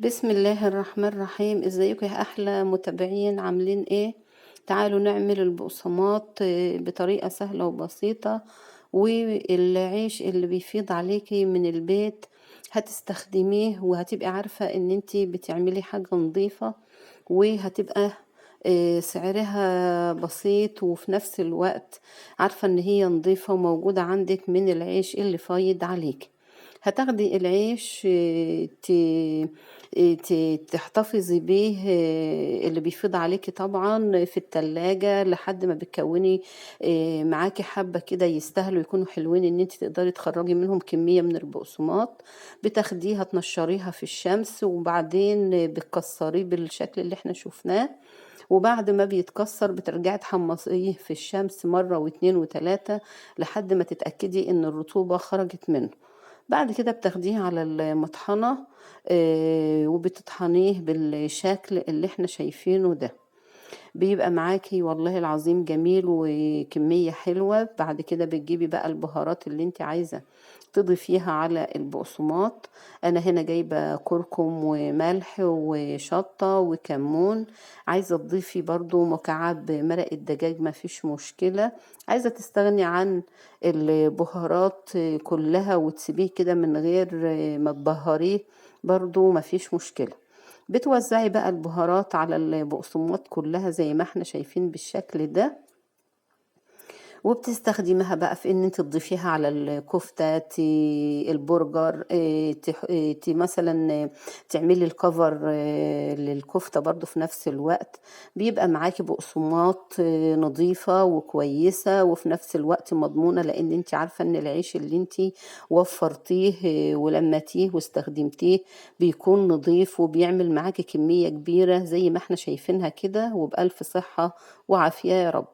بسم الله الرحمن الرحيم. ازيكم يا احلى متابعين؟ عاملين ايه؟ تعالوا نعمل البقسماط بطريقة سهلة وبسيطة. والعيش اللي بيفيض عليكي من البيت هتستخدميه، وهتبقي عارفة ان انتي بتعملي حاجة نظيفة، وهتبقى سعرها بسيط، وفي نفس الوقت عارفة ان هي نظيفة وموجودة عندك من العيش اللي فايض عليك. هتاخدي العيش تحتفظي بيه اللي بيفيض عليكي طبعا في التلاجة لحد ما بتكوني معاكي حبة كده يستاهلوا يكونوا حلوين ان انت تقدري تخرجي منهم كمية من البقسماط. بتاخديها تنشريها في الشمس، وبعدين بتكسريه بالشكل اللي احنا شفناه. وبعد ما بيتكسر بترجعي تحمصيه في الشمس مرة واتنين وتلاتة لحد ما تتأكدي ان الرطوبة خرجت منه. بعد كده بتاخديه على المطحنة، وبتطحنيه بالشكل اللي احنا شايفينه ده. بيبقى معاكي والله العظيم جميل وكمية حلوة. بعد كده بتجيبي بقى البهارات اللي انت عايزة تضيفيها على البقسماط. انا هنا جايبة كركم وملح وشطة وكمون. عايزة تضيفي برضو مكعب مرق الدجاج ما فيش مشكلة. عايزة تستغني عن البهارات كلها وتسيبيه كده من غير ما تبهريه، برضو ما فيش مشكلة. بتوزعي بقى البهارات على البقسماط كلها زي ما احنا شايفين بالشكل ده. وبتستخدميها بقى في ان انت تضيفيها على الكفتة، البرجر، مثلا تعملي الكفر للكفتة برضو في نفس الوقت. بيبقى معاكي بقسماط نظيفة وكويسة، وفي نفس الوقت مضمونة، لان انت عارفة ان العيش اللي انت وفرتيه ولمتيه واستخدمتيه بيكون نظيف، وبيعمل معاكي كمية كبيرة زي ما احنا شايفينها كده، وبألف صحة وعافية يا رب.